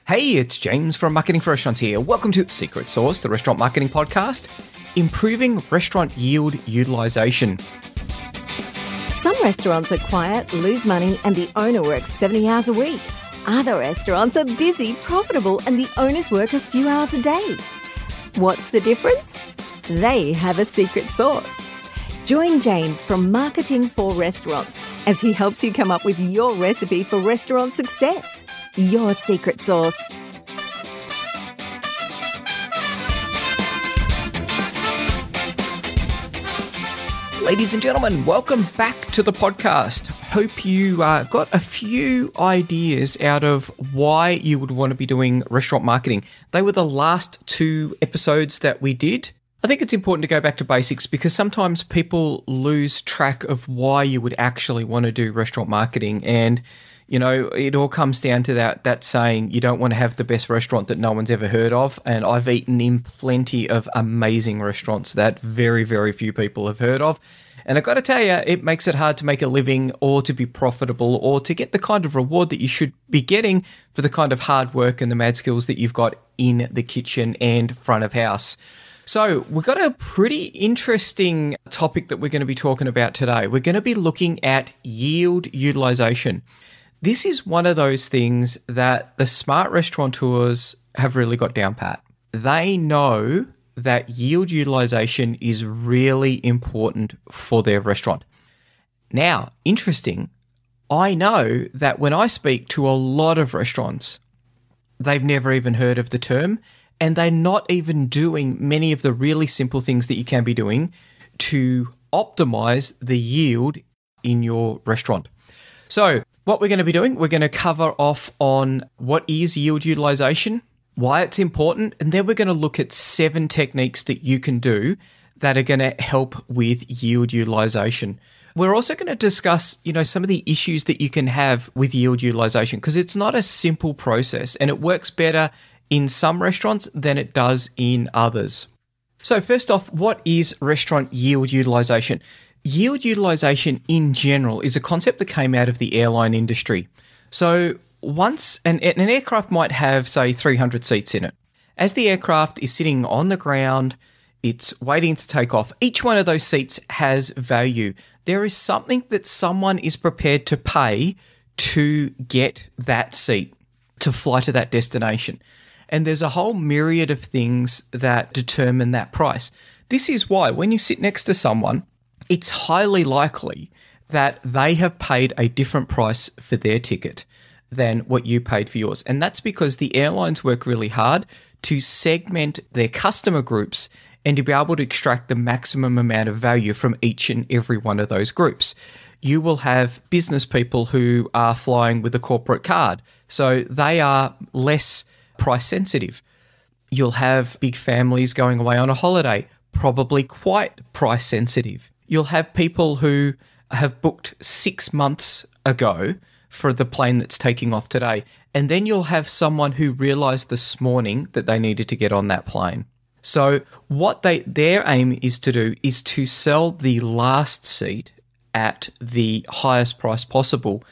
Hey, it's James from Marketing for Restaurants here. Welcome to Secret Sauce, the restaurant marketing podcast, improving restaurant yield utilization. Some restaurants are quiet, lose money, and the owner works 70 hours a week. Other restaurants are busy, profitable, and the owners work a few hours a day. What's the difference? They have a secret sauce. Join James from Marketing for Restaurants as he helps you come up with your recipe for restaurant success. Your secret sauce. Ladies and gentlemen, welcome back to the podcast. Hope you got a few ideas out of why you would want to be doing restaurant marketing. They were the last two episodes that we did. I think it's important to go back to basics because sometimes people lose track of why you would actually want to do restaurant marketing. And, you know, it all comes down to that saying, you don't want to have the best restaurant that no one's ever heard of. And I've eaten in plenty of amazing restaurants that very, very few people have heard of. And I've got to tell you, it makes it hard to make a living or to be profitable or to get the kind of reward that you should be getting for the kind of hard work and the mad skills that you've got in the kitchen and front of house. So we've got a pretty interesting topic that we're going to be talking about today. We're going to be looking at yield utilization. This is one of those things that the smart restaurateurs have really got down pat. They know that yield utilization is really important for their restaurant. Now, interesting, I know that when I speak to a lot of restaurants, they've never even heard of the term, and they're not even doing many of the really simple things that you can be doing to optimize the yield in your restaurant. So what we're going to be doing, we're going to cover off on what is yield utilization, why it's important, and then we're going to look at 7 techniques that you can do that are going to help with yield utilization. We're also going to discuss, some of the issues that you can have with yield utilization because it's not a simple process and it works better in some restaurants than it does in others. So first off, what is restaurant yield utilization? Yield utilization in general is a concept that came out of the airline industry. So once an aircraft might have, say, 300 seats in it. As the aircraft is sitting on the ground, it's waiting to take off. Each one of those seats has value. There is something that someone is prepared to pay to get that seat, to fly to that destination. And there's a whole myriad of things that determine that price. This is why when you sit next to someone, it's highly likely that they have paid a different price for their ticket than what you paid for yours. And that's because the airlines work really hard to segment their customer groups and to be able to extract the maximum amount of value from each and every one of those groups. You will have business people who are flying with a corporate card, so they are less price sensitive. You'll have big families going away on a holiday, probably quite price sensitive. You'll have people who have booked 6 months ago for the plane that's taking off today. And then you'll have someone who realized this morning that they needed to get on that plane. So what their aim is to do is to sell the last seat at the highest price possible.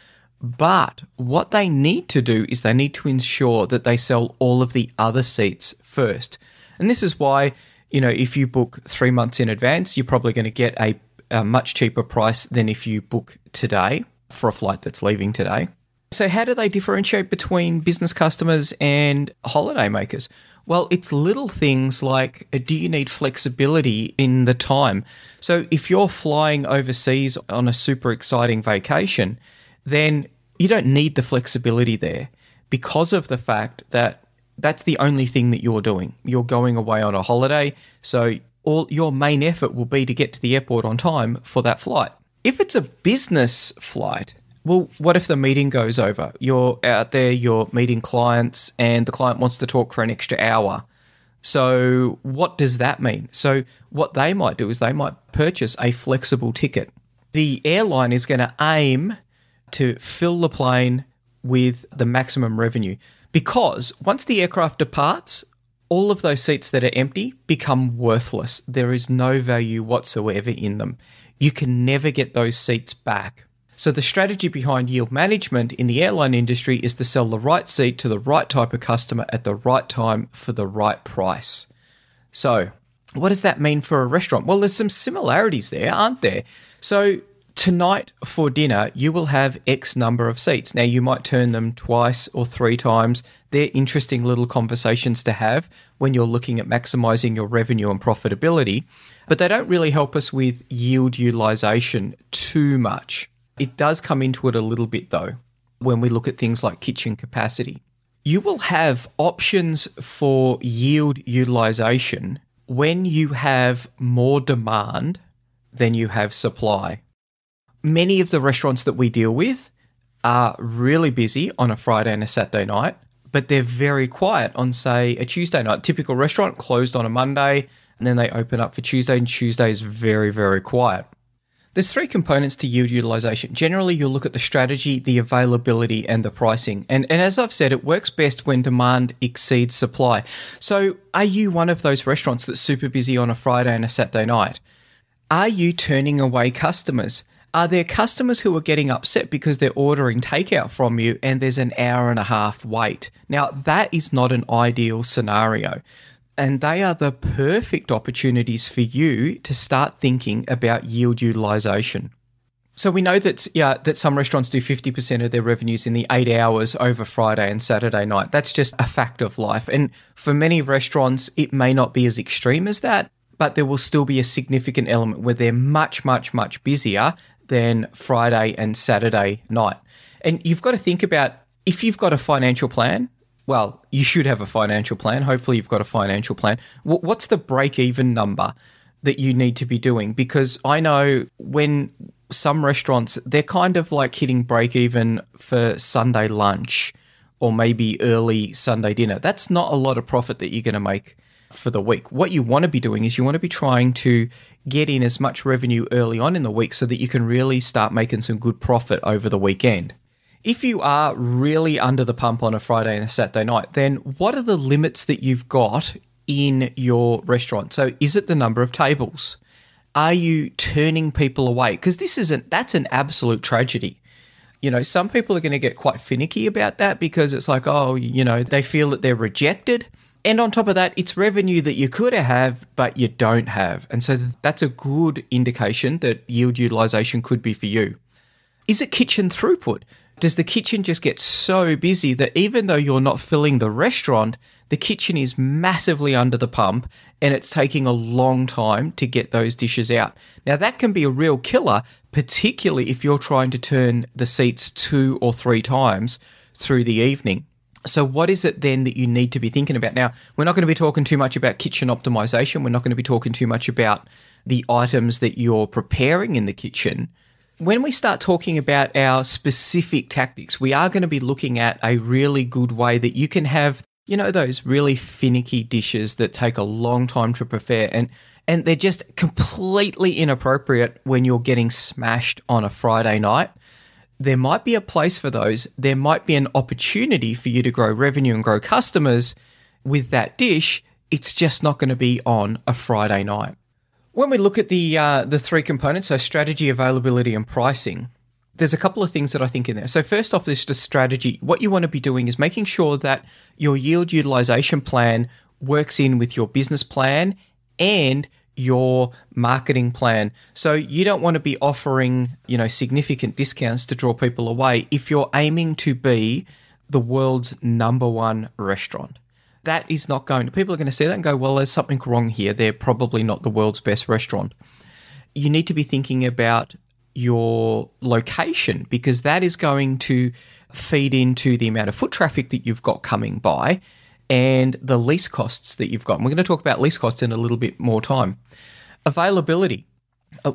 But what they need to do is they need to ensure that they sell all of the other seats first. And this is why, if you book 3 months in advance, you're probably going to get a much cheaper price than if you book today for a flight that's leaving today. So how do they differentiate between business customers and holiday makers? Well, it's little things like, do you need flexibility in the time? So if you're flying overseas on a super exciting vacation, then you don't need the flexibility there because of the fact that that's the only thing that you're doing. You're going away on a holiday, so all your main effort will be to get to the airport on time for that flight. If it's a business flight, well, what if the meeting goes over? You're out there, you're meeting clients, and the client wants to talk for an extra hour. So what does that mean? So what they might do is they might purchase a flexible ticket. The airline is going to aim to fill the plane with the maximum revenue because once the aircraft departs, all of those seats that are empty become worthless. There is no value whatsoever in them. You can never get those seats back. So the strategy behind yield management in the airline industry is to sell the right seat to the right type of customer at the right time for the right price. So what does that mean for a restaurant? Well, there's some similarities there, aren't there? So tonight for dinner, you will have X number of seats. Now, you might turn them twice or three times. They're interesting little conversations to have when you're looking at maximizing your revenue and profitability, but they don't really help us with yield utilization too much. It does come into it a little bit, though, when we look at things like kitchen capacity. You will have options for yield utilization when you have more demand than you have supply. Many of the restaurants that we deal with are really busy on a Friday and a Saturday night, but they're very quiet on, say, a Tuesday night. Typical restaurant closed on a Monday, and then they open up for Tuesday, and Tuesday is very, very quiet. There's three components to yield utilization. Generally, you'll look at the strategy, the availability, and the pricing. And as I've said, it works best when demand exceeds supply. So are you one of those restaurants that's super busy on a Friday and a Saturday night? Are you turning away customers? Are there customers who are getting upset because they're ordering takeout from you and there's an hour and a half wait? Now, that is not an ideal scenario. And they are the perfect opportunities for you to start thinking about yield utilization. So we know that some restaurants do 50% of their revenues in the 8 hours over Friday and Saturday night. That's just a fact of life. And for many restaurants, it may not be as extreme as that, but there will still be a significant element where they're much, much, much busier than Friday and Saturday night. And you've got to think about, if you've got a financial plan, well, you should have a financial plan. Hopefully you've got a financial plan. What's the break-even number that you need to be doing? Because I know when some restaurants, they're kind of like hitting break-even for Sunday lunch or maybe early Sunday dinner. That's not a lot of profit that you're going to make for the week. What you want to be doing is you want to be trying to get in as much revenue early on in the week so that you can really start making some good profit over the weekend. If you are really under the pump on a Friday and a Saturday night, then what are the limits that you've got in your restaurant? So is it the number of tables? Are you turning people away? Because that's an absolute tragedy. You know, some people are going to get quite finicky about that because it's like, they feel that they're rejected. And on top of that, it's revenue that you could have, but you don't have. And so that's a good indication that yield utilization could be for you. Is it kitchen throughput? Does the kitchen just get so busy that even though you're not filling the restaurant, the kitchen is massively under the pump and it's taking a long time to get those dishes out? Now, that can be a real killer, particularly if you're trying to turn the seats 2 or 3 times through the evening. So what is it then that you need to be thinking about? Now, we're not going to be talking too much about kitchen optimization. We're not going to be talking too much about the items that you're preparing in the kitchen. When we start talking about our specific tactics, we are going to be looking at a really good way that you can have, those really finicky dishes that take a long time to prepare and they're just completely inappropriate when you're getting smashed on a Friday night. There might be a place for those. There might be an opportunity for you to grow revenue and grow customers with that dish. It's just not going to be on a Friday night. When we look at the 3 components, so strategy, availability, and pricing, there's a couple of things that I think in there. So first off, this is strategy. What you want to be doing is making sure that your yield utilization plan works in with your business plan and your marketing plan. So you don't want to be offering, significant discounts to draw people away if you're aiming to be the world's number 1 restaurant. That is not going to, people are going to see that and go, well, there's something wrong here. They're probably not the world's best restaurant. You need to be thinking about your location because that is going to feed into the amount of foot traffic that you've got coming by and the lease costs that you've got. And we're going to talk about lease costs in a little bit more time. Availability.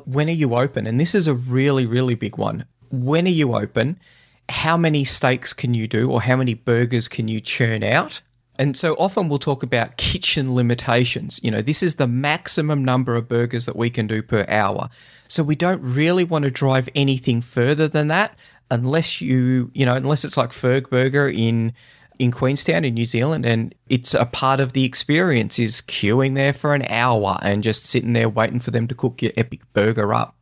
When are you open? And this is a really, really big one. When are you open? How many steaks can you do or how many burgers can you churn out? And so often we'll talk about kitchen limitations. This is the maximum number of burgers that we can do per hour. So we don't really want to drive anything further than that unless unless it's like Ferg Burger in Queenstown in New Zealand and it's a part of the experience is queuing there for an hour and just sitting there waiting for them to cook your epic burger up.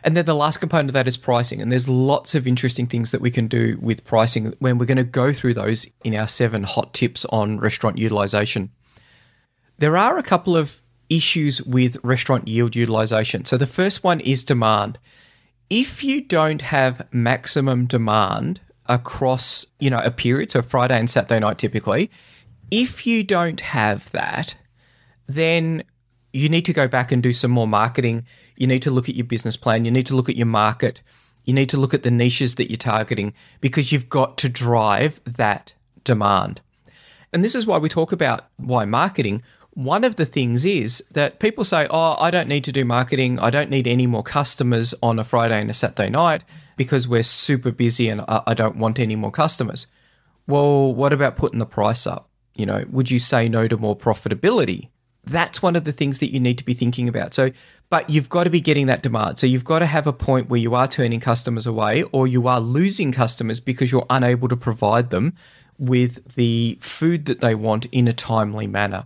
And then the last component of that is pricing. And there's lots of interesting things that we can do with pricing when we're going to go through those in our 7 hot tips on restaurant utilization. There are a couple of issues with restaurant yield utilization. So the first one is demand. If you don't have maximum demand across, a period, so Friday and Saturday night typically, if you don't have that, then you need to go back and do some more marketing. You need to look at your business plan. You need to look at your market. You need to look at the niches that you're targeting because you've got to drive that demand. And this is why we talk about why marketing. One of the things is that people say, I don't need to do marketing. I don't need any more customers on a Friday and a Saturday night because we're super busy and I don't want any more customers. Well, what about putting the price up? Would you say no to more profitability? That's one of the things that you need to be thinking about. But you've got to be getting that demand. So you've got to have a point where you are turning customers away or you are losing customers because you're unable to provide them with the food that they want in a timely manner.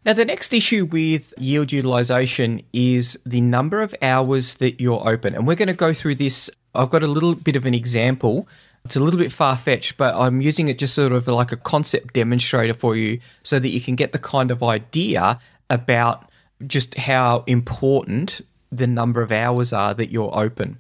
Now, the next issue with yield utilization is the number of hours that you're open. And we're going to go through this. I've got a little bit of an example. It's a little bit far-fetched, but I'm using it just sort of like a concept demonstrator for you so that you can get the kind of idea about just how important the number of hours are that you're open.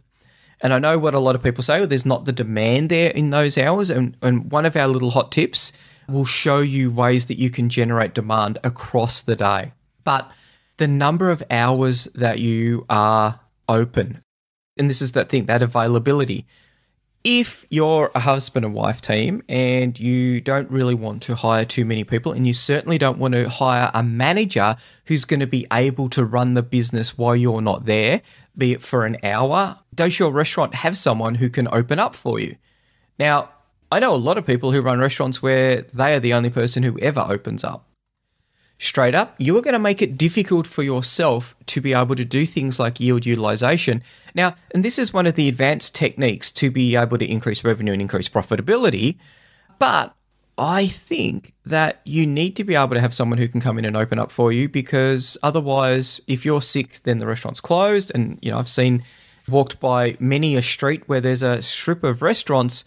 And I know what a lot of people say, there's not the demand there in those hours. And one of our little hot tips will show you ways that you can generate demand across the day. But the number of hours that you are open, and this is that thing, that availability. If you're a husband and wife team and you don't really want to hire too many people and you certainly don't want to hire a manager who's going to be able to run the business while you're not there, be it for an hour, does your restaurant have someone who can open up for you? Now, I know a lot of people who run restaurants where they are the only person who ever opens up. Straight up, you are going to make it difficult for yourself to be able to do things like yield utilization. Now, and this is one of the advanced techniques to be able to increase revenue and increase profitability, but I think that you need to be able to have someone who can come in and open up for you because otherwise, if you're sick, then the restaurant's closed. And, I've walked by many a street where there's a strip of restaurants,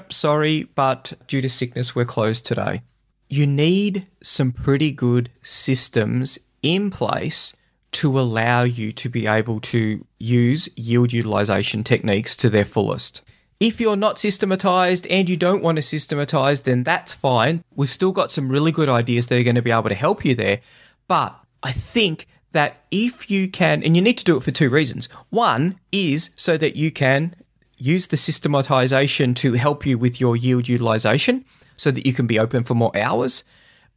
sorry, but due to sickness, we're closed today. You need some pretty good systems in place to allow you to be able to use yield utilization techniques to their fullest. If you're not systematized and you don't want to systematize, then that's fine. We've still got some really good ideas that are going to be able to help you there. But I think that if you can, and you need to do it for 2 reasons. One is so that you can use the systematization to help you with your yield utilization so that you can be open for more hours.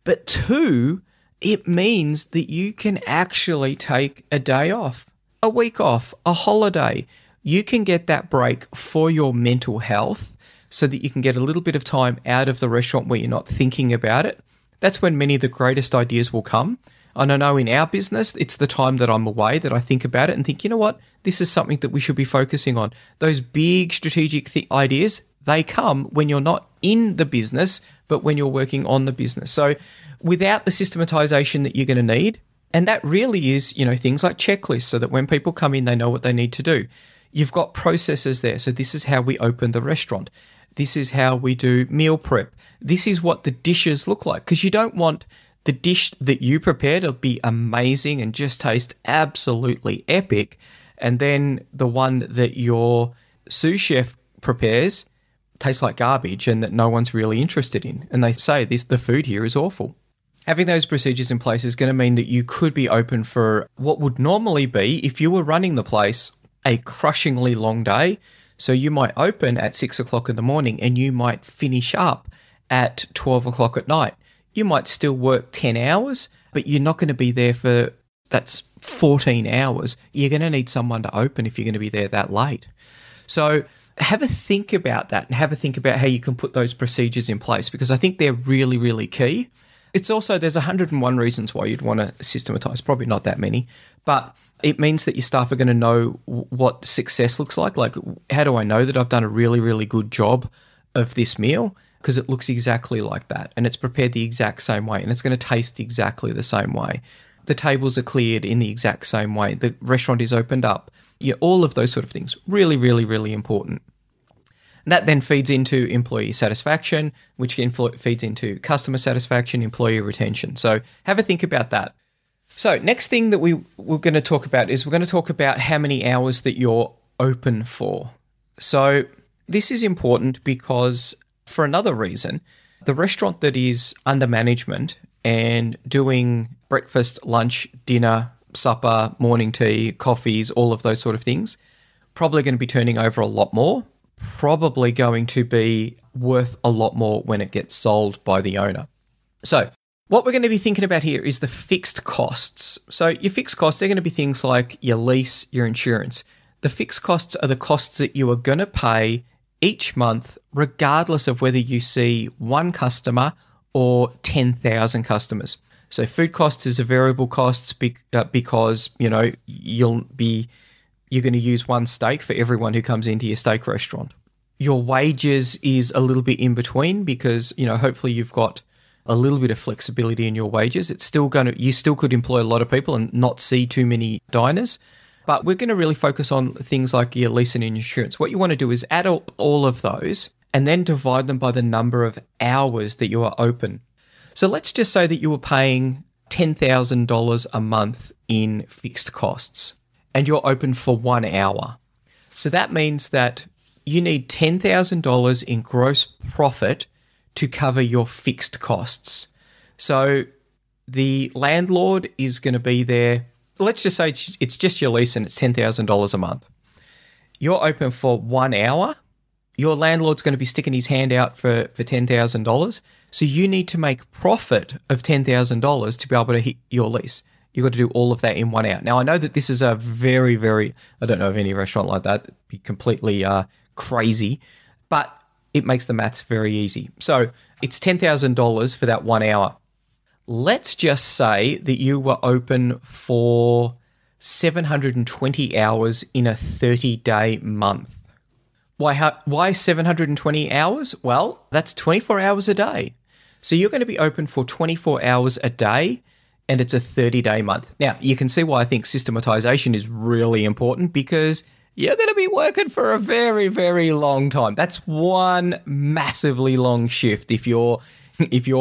But 2, it means that you can actually take a day off, a week off, a holiday. You can get that break for your mental health so that you can get a little bit of time out of the restaurant where you're not thinking about it. That's when many of the greatest ideas will come. And I know in our business, it's the time that I'm away that I think about it and think, you know what, this is something that we should be focusing on. Those big strategic ideas, they come when you're not in the business, but when you're working on the business. So without the systematization that you're going to need, and that really is, things like checklists so that when people come in, they know what they need to do. You've got processes there. So this is how we open the restaurant. This is how we do meal prep. This is what the dishes look like because you don't want the dish that you prepare to be amazing and just taste absolutely epic. And then the one that your sous chef prepares tastes like garbage and that no one's really interested in. And they say the food here is awful. Having those procedures in place is going to mean that you could be open for what would normally be, if you were running the place, a crushingly long day. So you might open at 6 o'clock in the morning and you might finish up at 12 o'clock at night. You might still work 10 hours, but you're not going to be there for, that's 14 hours. You're going to need someone to open if you're going to be there that late. So have a think about that and have a think about how you can put those procedures in place because I think they're really, really key. It's also, there's 101 reasons why you'd want to systematize, probably not that many, but it means that your staff are going to know what success looks like. Like, how do I know that I've done a really, really good job of this meal? Because it looks exactly like that and it's prepared the exact same way and it's going to taste exactly the same way. The tables are cleared in the exact same way. The restaurant is opened up. Yeah, all of those sort of things. Really, really, really important. And that then feeds into employee satisfaction, which feeds into customer satisfaction, employee retention. So have a think about that. So next thing that we're going to talk about is we're going to talk about how many hours that you're open for. So this is important because for another reason, the restaurant that is under management and doing breakfast, lunch, dinner, supper, morning tea, coffees, all of those sort of things, probably going to be turning over a lot more, probably going to be worth a lot more when it gets sold by the owner. So what we're going to be thinking about here is the fixed costs. So your fixed costs, they're going to be things like your lease, your insurance. The fixed costs are the costs that you are going to pay each month, regardless of whether you see one customer or 10,000 customers. So food costs is a variable cost because, you know, you're going to use one steak for everyone who comes into your steak restaurant. Your wages is a little bit in between because, you know, hopefully you've got a little bit of flexibility in your wages. You still could employ a lot of people and not see too many diners. But we're going to really focus on things like your lease and insurance. What you want to do is add up all of those and then divide them by the number of hours that you are open. So let's just say that you were paying $10,000 a month in fixed costs and you're open for 1 hour. So that means that you need $10,000 in gross profit to cover your fixed costs. So the landlord is going to be there. Let's just say it's just your lease and it's $10,000 a month. You're open for 1 hour. Your landlord's going to be sticking his hand out for $10,000. So you need to make profit of $10,000 to be able to hit your lease. You've got to do all of that in 1 hour. Now, I know that this is a very, very, I don't know of any restaurant like that. It'd be completely crazy, but it makes the maths very easy. So it's $10,000 for that 1 hour. Let's just say that you were open for 720 hours in a 30-day month. Why 720 hours? Well, that's 24 hours a day. So you're going to be open for 24 hours a day, and it's a 30-day month. Now, you can see why I think systematization is really important because you're going to be working for a very, very long time. That's one massively long shift if you're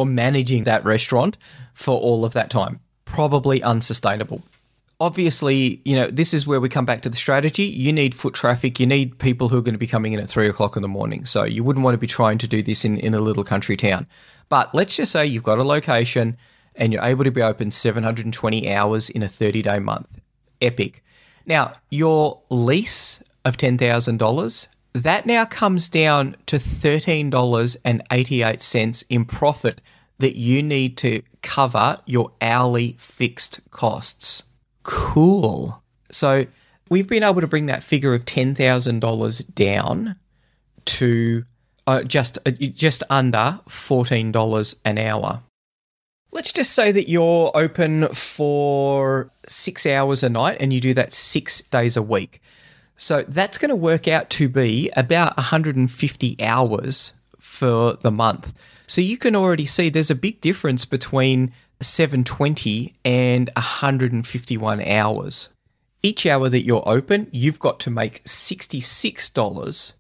managing that restaurant for all of that time. Probably unsustainable. Obviously, you know, this is where we come back to the strategy. You need foot traffic. You need people who are going to be coming in at 3 o'clock in the morning. So you wouldn't want to be trying to do this in a little country town. But let's just say you've got a location and you're able to be open 720 hours in a 30-day month. Epic. Now, your lease of $10,000, that now comes down to $13.88 in profit that you need to cover your hourly fixed costs. Cool. So we've been able to bring that figure of $10,000 down to just under $14 an hour. Let's just say that you're open for 6 hours a night and you do that 6 days a week. So that's going to work out to be about 150 hours for the month. So you can already see there's a big difference between 720 and 151 hours. Each hour that you're open, you've got to make $66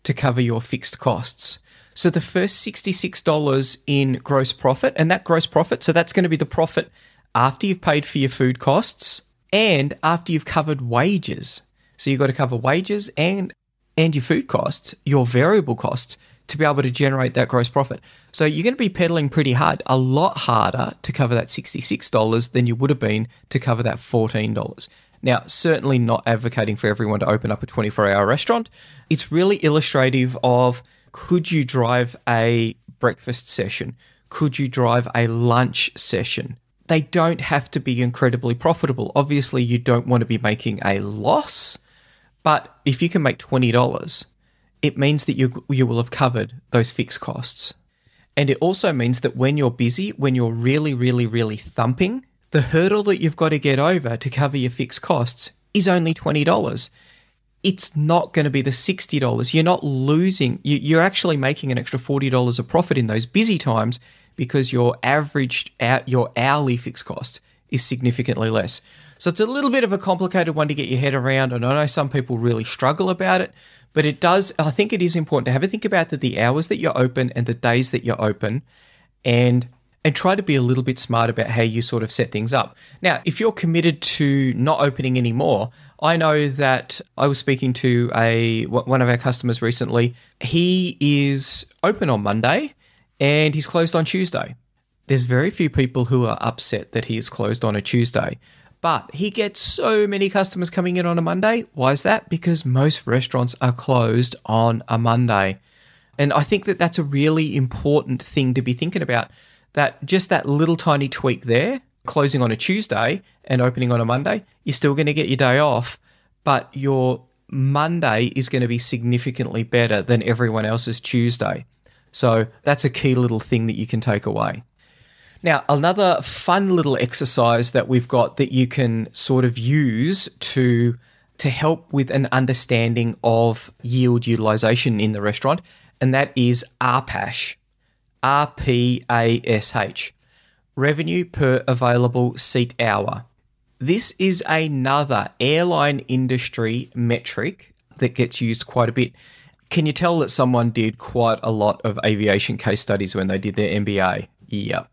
to cover your fixed costs. So the first $66 in gross profit, and that gross profit, so that's going to be the profit after you've paid for your food costs and after you've covered wages. So you've got to cover wages and your food costs, your variable costs, to be able to generate that gross profit. So you're going to be pedaling pretty hard, a lot harder to cover that $66 than you would have been to cover that $14. Now, certainly not advocating for everyone to open up a 24-hour restaurant. It's really illustrative of, could you drive a breakfast session? Could you drive a lunch session? They don't have to be incredibly profitable. Obviously, you don't want to be making a loss, but if you can make $20, it means that you will have covered those fixed costs. And it also means that when you're busy, when you're really, really, really thumping, the hurdle that you've got to get over to cover your fixed costs is only $20. It's not going to be the $60. You're not losing. You're actually making an extra $40 of profit in those busy times because your hourly fixed cost is significantly less. So it's a little bit of a complicated one to get your head around, and I know some people really struggle about it, but I think it is important to have a think about the hours that you're open and the days that you're open, and try to be a little bit smart about how you sort of set things up. Now, if you're committed to not opening anymore, I know that I was speaking to one of our customers recently. He is open on Monday and he's closed on Tuesday. There's very few people who are upset that he is closed on a Tuesday, but he gets so many customers coming in on a Monday. Why is that? Because most restaurants are closed on a Monday. And I think that that's a really important thing to be thinking about. That just that little tiny tweak there, closing on a Tuesday and opening on a Monday, you're still going to get your day off, but your Monday is going to be significantly better than everyone else's Tuesday. So that's a key little thing that you can take away. Now, another fun little exercise that we've got that you can sort of use to help with an understanding of yield utilization in the restaurant, and that is RPASH. RPASH, revenue per available seat hour. This is another airline industry metric that gets used quite a bit. Can you tell that someone did quite a lot of aviation case studies when they did their MBA? Yep.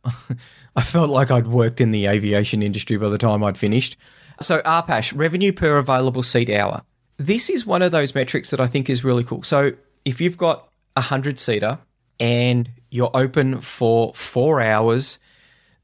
I felt like I'd worked in the aviation industry by the time I'd finished. So RPASH, revenue per available seat hour. This is one of those metrics that I think is really cool. So if you've got a 100-seater and you're open for 4 hours,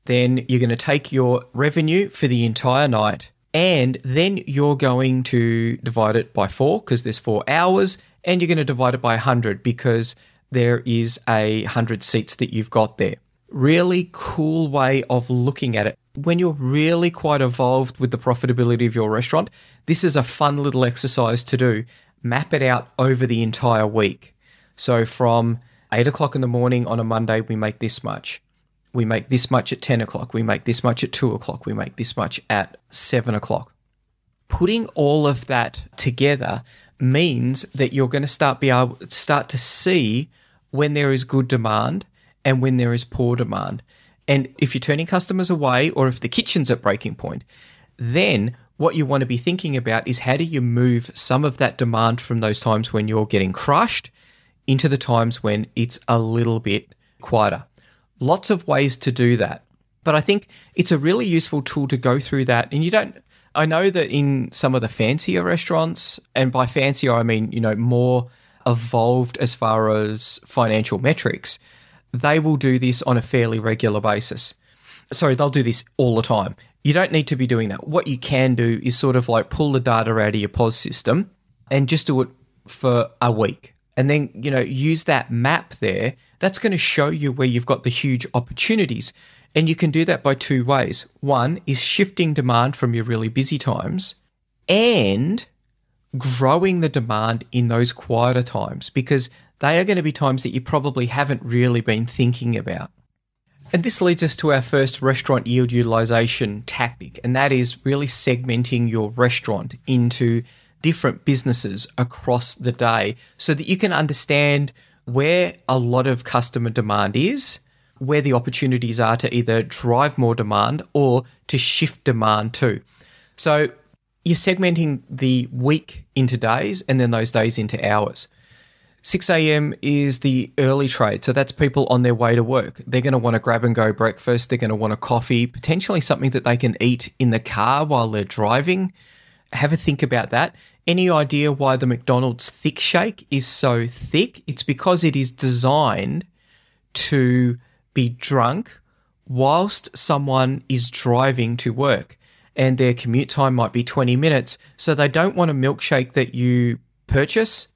then you're going to take your revenue for the entire night, and then you're going to divide it by 4 because there's 4 hours, and you're going to divide it by 100 because there is 100 seats that you've got there. Really cool way of looking at it. When you're really quite involved with the profitability of your restaurant, this is a fun little exercise to do. Map it out over the entire week. So from 8 o'clock in the morning on a Monday, we make this much. We make this much at 10 o'clock. We make this much at 2 o'clock. We make this much at 7 o'clock. Putting all of that together means that you're going to start to see when there is good demand and when there is poor demand. And if you're turning customers away, or if the kitchen's at breaking point, then what you want to be thinking about is how do you move some of that demand from those times when you're getting crushed into the times when it's a little bit quieter. Lots of ways to do that. But I think it's a really useful tool to go through that. And I know that in some of the fancier restaurants, and by fancier, I mean, more evolved as far as financial metrics, they will do this on a fairly regular basis. Sorry, they'll do this all the time. You don't need to be doing that. What you can do is sort of like pull the data out of your POS system and just do it for a week. And then, use that map there. That's going to show you where you've got the huge opportunities. And you can do that by 2 ways. One is shifting demand from your really busy times and growing the demand in those quieter times, because they are going to be times that you probably haven't really been thinking about. And this leads us to our first restaurant yield utilization tactic, and that is really segmenting your restaurant into different businesses across the day so that you can understand where a lot of customer demand is, where the opportunities are to either drive more demand or to shift demand to. So you're segmenting the week into days and then those days into hours. 6 a.m. is the early trade. So that's people on their way to work. They're going to want a grab and go breakfast. They're going to want a coffee, potentially something that they can eat in the car while they're driving. Have a think about that. Any idea why the McDonald's thick shake is so thick? It's because it is designed to be drunk whilst someone is driving to work, and their commute time might be 20 minutes. So they don't want a milkshake that you purchase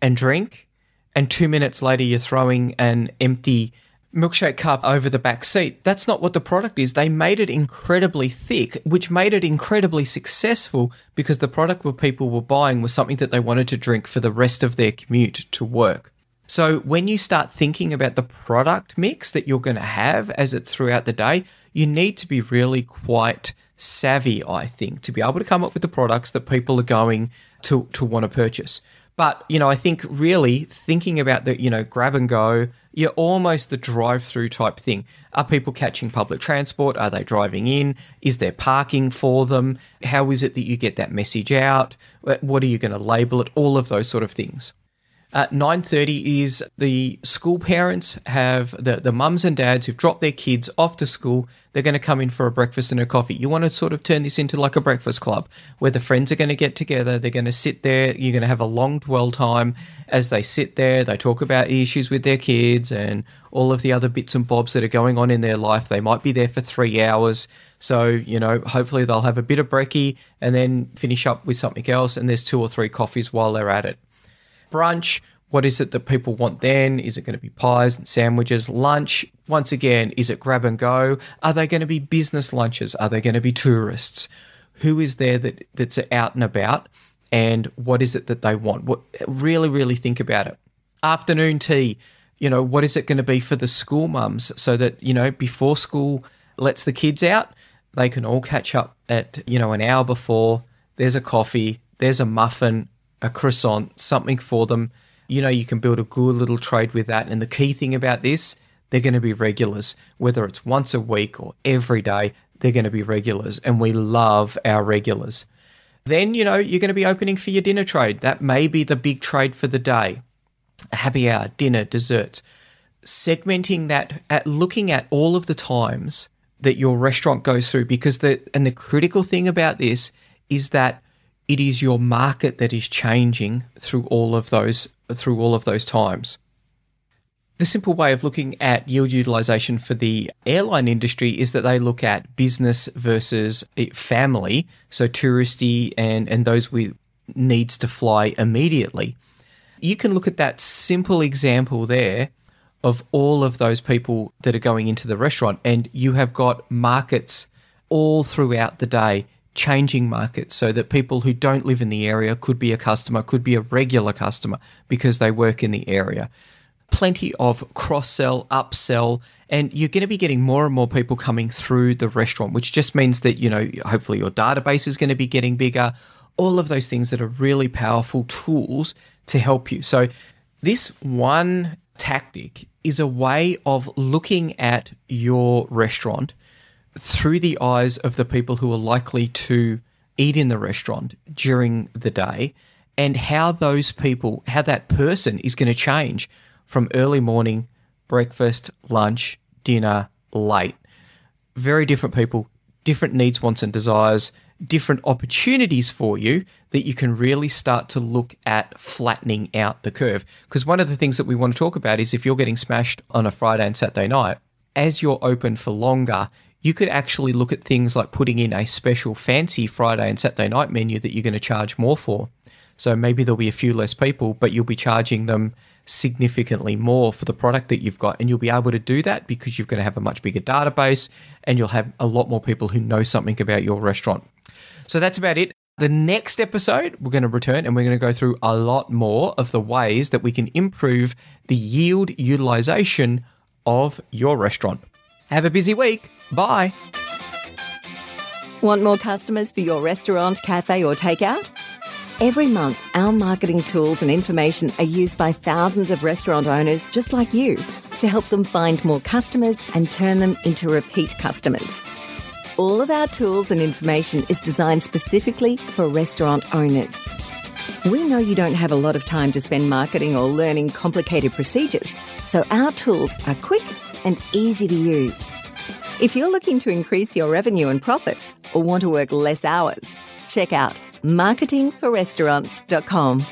and drink, and 2 minutes later you're throwing an empty milkshake cup over the back seat. That's not what the product is. They made it incredibly thick, which made it incredibly successful because the product what people were buying was something that they wanted to drink for the rest of their commute to work. So when you start thinking about the product mix that you're going to have as it's throughout the day, you need to be really quite savvy, I think, to be able to come up with the products that people are going to want to purchase. But, I think really thinking about the, grab and go, you're almost the drive-through type thing. Are people catching public transport? Are they driving in? Is there parking for them? How is it that you get that message out? What are you going to label it? All of those sort of things. 9:30 is the school parents have the mums and dads who've dropped their kids off to school. They're going to come in for a breakfast and a coffee. You want to sort of turn this into like a breakfast club where the friends are going to get together. They're going to sit there. You're going to have a long dwell time as they sit there. They talk about issues with their kids and all of the other bits and bobs that are going on in their life. They might be there for 3 hours. So, hopefully they'll have a bit of brekkie and then finish up with something else. And there's 2 or 3 coffees while they're at it. Brunch, what is it that people want then? Is it going to be pies and sandwiches? Lunch, once again, is it grab and go? Are they going to be business lunches? Are they going to be tourists? Who is there that's out and about? And what is it that they want? Really, really think about it. Afternoon tea, what is it going to be for the school mums so that, before school lets the kids out, they can all catch up at, an hour before. There's a coffee, there's a muffin, a croissant, something for them. You can build a good little trade with that. And the key thing about this, they're going to be regulars. Whether it's once a week or every day, they're going to be regulars. And we love our regulars. Then, you're going to be opening for your dinner trade. That may be the big trade for the day. Happy hour, dinner, desserts. Segmenting that, looking at all of the times that your restaurant goes through. Because the critical thing about this is that it is your market that is changing through all of those times. The simple way of looking at yield utilization for the airline industry is that they look at business versus family, so touristy and those with needs to fly immediately. You can look at that simple example there of all of those people that are going into the restaurant, and you have got markets all throughout the day, changing markets, so that people who don't live in the area could be a customer, could be a regular customer because they work in the area. Plenty of cross-sell, upsell, and you're going to be getting more and more people coming through the restaurant, which just means that, hopefully your database is going to be getting bigger. All of those things that are really powerful tools to help you. So this one tactic is a way of looking at your restaurant through the eyes of the people who are likely to eat in the restaurant during the day, and how that person is going to change from early morning, breakfast, lunch, dinner, late. Very different people, different needs, wants and desires, different opportunities for you that you can really start to look at flattening out the curve. Because one of the things that we want to talk about is if you're getting smashed on a Friday and Saturday night, as you're open for longer, you could actually look at things like putting in a special fancy Friday and Saturday night menu that you're going to charge more for. So maybe there'll be a few less people, but you'll be charging them significantly more for the product that you've got. And you'll be able to do that because you're going to have a much bigger database and you'll have a lot more people who know something about your restaurant. So that's about it. The next episode, we're going to return and we're going to go through a lot more of the ways that we can improve the yield utilization of your restaurant. Have a busy week. Bye. Want more customers for your restaurant, cafe or takeout? Every month, our marketing tools and information are used by thousands of restaurant owners just like you to help them find more customers and turn them into repeat customers. All of our tools and information is designed specifically for restaurant owners. We know you don't have a lot of time to spend marketing or learning complicated procedures, so our tools are quick and easy to use. If you're looking to increase your revenue and profits or want to work less hours, check out marketingforrestaurants.com.